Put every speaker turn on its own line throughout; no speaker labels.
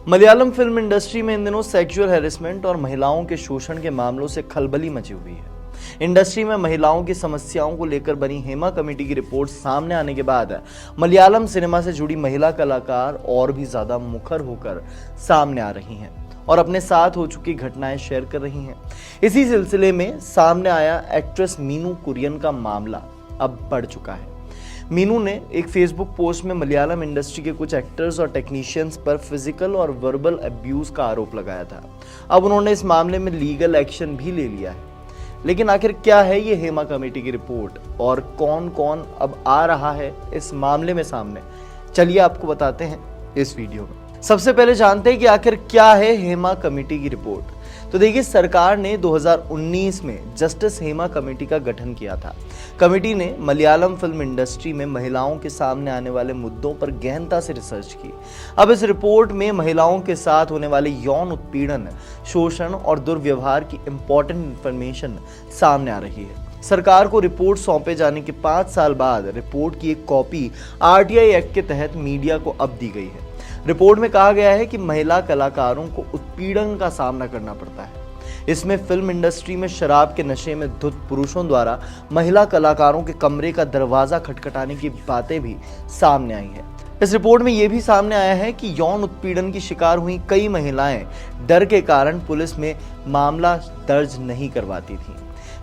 Malayalam film industry में इन दिनों sexual harassment और महिलाओं के शोषण के मामलों से खलबली मची हुई है। इंडस्ट्री में महिलाओं की समस्याओं को लेकर बनी हेमा कमेटी की रिपोर्ट सामने आने के बाद मलयालम सिनेमा से जुड़ी महिला कलाकार और भी ज्यादा मुखर होकर सामने आ रही हैं और अपने साथ हो चुकी घटनाएं शेयर कर रही हैं। इसी सिलसिले में सामने आया एक्ट्रेस मीनू कुरियन का मामला अब बढ़ चुका है। मीनू ने एक फेसबुक पोस्ट में मलयालम इंडस्ट्री के कुछ एक्टर्स और टेक्नीशियंस पर फिजिकल और वर्बल अब्यूज का आरोप लगाया था। अब उन्होंने इस मामले में लीगल एक्शन भी ले लिया है। लेकिन आखिर क्या है ये हेमा कमेटी की रिपोर्ट और कौन कौन अब आ रहा है इस मामले में सामने, चलिए आपको बताते हैं इस वीडियो में। सबसे पहले जानते हैं कि आखिर क्या है हेमा कमेटी की रिपोर्ट। तो देखिए, सरकार ने 2019 में जस्टिस हेमा कमेटी का गठन किया था। कमेटी ने मलयालम फिल्म इंडस्ट्री में महिलाओं के सामने आने वाले मुद्दों पर गहनता से रिसर्च की। अब इस रिपोर्ट में महिलाओं के साथ होने वाले यौन उत्पीड़न, शोषण और दुर्व्यवहार की इंपॉर्टेंट इंफॉर्मेशन सामने आ रही है। सरकार को रिपोर्ट सौंपे जाने के 5 साल बाद रिपोर्ट की एक कॉपी आरटीआई एक्ट के तहत मीडिया को अब दी गई है। रिपोर्ट में कहा गया है कि महिला कलाकारों को उत्पीड़न का सामना करना पड़ता है। इसमें फिल्म इंडस्ट्री में शराब के नशे में धुत पुरुषों द्वारा महिला कलाकारों के कमरे का दरवाजा खटखटाने की बातें भी सामने आई है। इस रिपोर्ट में यह भी सामने आया है कि यौन उत्पीड़न की शिकार हुई कई महिलाएं डर के कारण पुलिस में मामला दर्ज नहीं करवाती थी।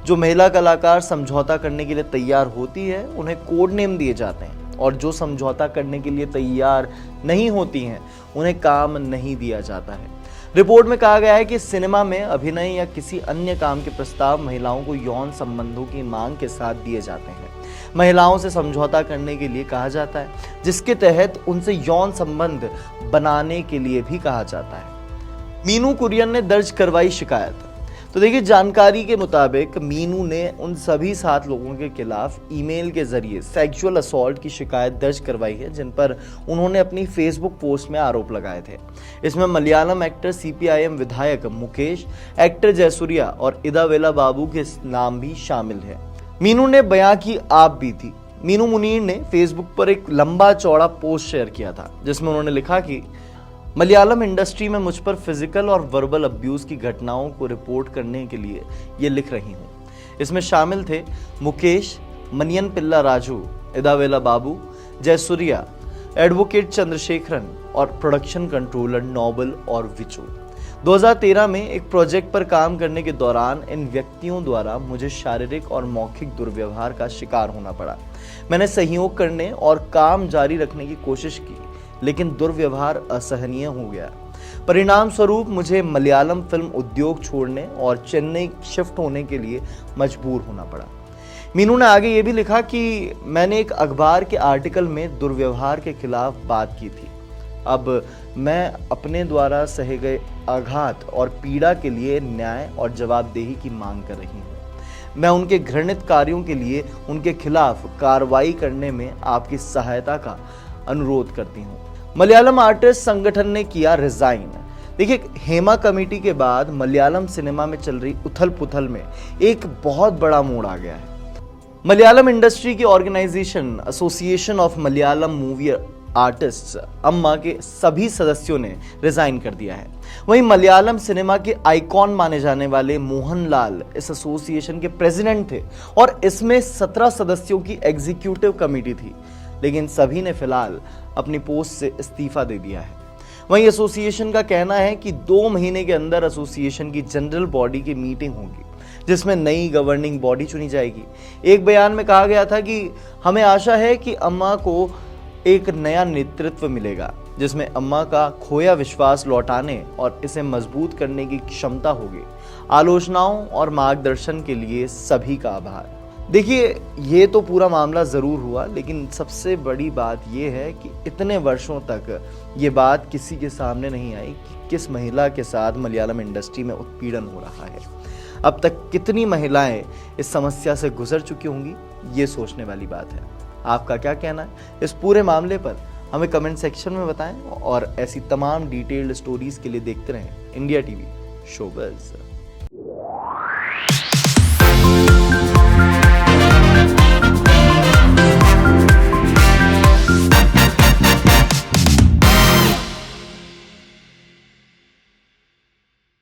जो महिला कलाकार समझौता करने के लिए तैयार होती है उन्हें कोड नेम दिए जाते हैं और जो समझौता करने के लिए तैयार नहीं होती हैं उन्हें काम नहीं दिया जाता है। रिपोर्ट में कहा गया है कि सिनेमा में अभिनय या किसी अन्य काम के प्रस्ताव महिलाओं को यौन संबंधों की मांग के साथ दिए जाते हैं। महिलाओं से समझौता करने के लिए कहा जाता है, जिसके तहत उनसे यौन संबंध बनाने के लिए भी कहा जाता है। मीनू कुरियन ने दर्ज करवाई शिकायत। तो देखिए, जानकारी के मुताबिक मीनू ने उन सभी 7 लोगों के खिलाफ ईमेल के जरिए सेक्सुअल असॉल्ट की शिकायत दर्ज करवाई है, जिन पर उन्होंने अपनी फेसबुक पोस्ट में आरोप लगाए थे। इसमें मलयालम एक्टर सीपीआईएम विधायक मुकेश, एक्टर जयसूर्या और इदावेला बाबू के नाम भी शामिल है। मीनू ने बयां की आप भी थी। मीनू मुनीर ने फेसबुक पर एक लंबा चौड़ा पोस्ट शेयर किया था, जिसमें उन्होंने लिखा कि मलयालम इंडस्ट्री में मुझ पर फिजिकल और वर्बल अब्यूज की घटनाओं को रिपोर्ट करने के लिए ये लिख रही हूँ। इसमें शामिल थे मुकेश, मनियन पिल्ला राजू, इदावेला बाबू, जयसूर्या, एडवोकेट चंद्रशेखरन और प्रोडक्शन कंट्रोलर नोबल और विचू। 2013 में एक प्रोजेक्ट पर काम करने के दौरान इन व्यक्तियों द्वारा मुझे शारीरिक और मौखिक दुर्व्यवहार का शिकार होना पड़ा। मैंने सहयोग करने और काम जारी रखने की कोशिश की, लेकिन दुर्व्यवहार असहनीय हो गया। परिणाम स्वरूप मुझे मलयालम फिल्म उद्योग छोड़ने और चेन्नई शिफ्ट होने के लिए मजबूर होना पड़ा। मीनू ने आगे ये भी लिखा कि मैंने एक अखबार के आर्टिकल में दुर्व्यवहार के खिलाफ बात की थी। अब मैं अपने द्वारा सहे गए आघात और पीड़ा के लिए न्याय और जवाबदेही की मांग कर रही हूँ। मैं उनके घृणित कार्यों के लिए उनके खिलाफ कार्रवाई करने में आपकी सहायता का अनुरोध करती हूँ। मलयालम आर्टिस्ट संगठन ने किया रिजाइन। देखिए, हेमा कमेटी के बाद मलयालम सिनेमा में चल रही उथल पुथल में एक बहुत बड़ा मोड़ आ गया है। मलयालम इंडस्ट्री की organisation association of Malayalam movie artists AMMA के सभी सदस्यों ने रिजाइन कर दिया है। वहीं मलयालम सिनेमा के आइकॉन माने जाने वाले मोहनलाल इस एसोसिएशन के प्रेसिडेंट थे और इसमें 17 सदस्यों की एग्जीक्यूटिव कमेटी थी, लेकिन सभी ने फिलहाल अपनी पोस्ट से इस्तीफा दे दिया है। वहीं एसोसिएशन का कहना है कि 2 महीने के अंदर एसोसिएशन की जनरल बॉडी की मीटिंग होगी, जिसमें नई गवर्निंग बॉडी चुनी जाएगी। एक बयान में कहा गया था कि हमें आशा है कि अम्मा को एक नया नेतृत्व मिलेगा, जिसमें अम्मा का खोया विश्वास लौटाने और इसे मजबूत करने की क्षमता होगी। आलोचनाओं और मार्गदर्शन के लिए सभी का आभार। देखिए, ये तो पूरा मामला ज़रूर हुआ, लेकिन सबसे बड़ी बात ये है कि इतने वर्षों तक ये बात किसी के सामने नहीं आई कि किस महिला के साथ मलयालम इंडस्ट्री में उत्पीड़न हो रहा है। अब तक कितनी महिलाएं इस समस्या से गुजर चुकी होंगी, ये सोचने वाली बात है। आपका क्या कहना है इस पूरे मामले पर, हमें कमेंट सेक्शन में बताएं और ऐसी तमाम डिटेल्ड स्टोरीज़ के लिए देखते रहें इंडिया टीवी शोबज़।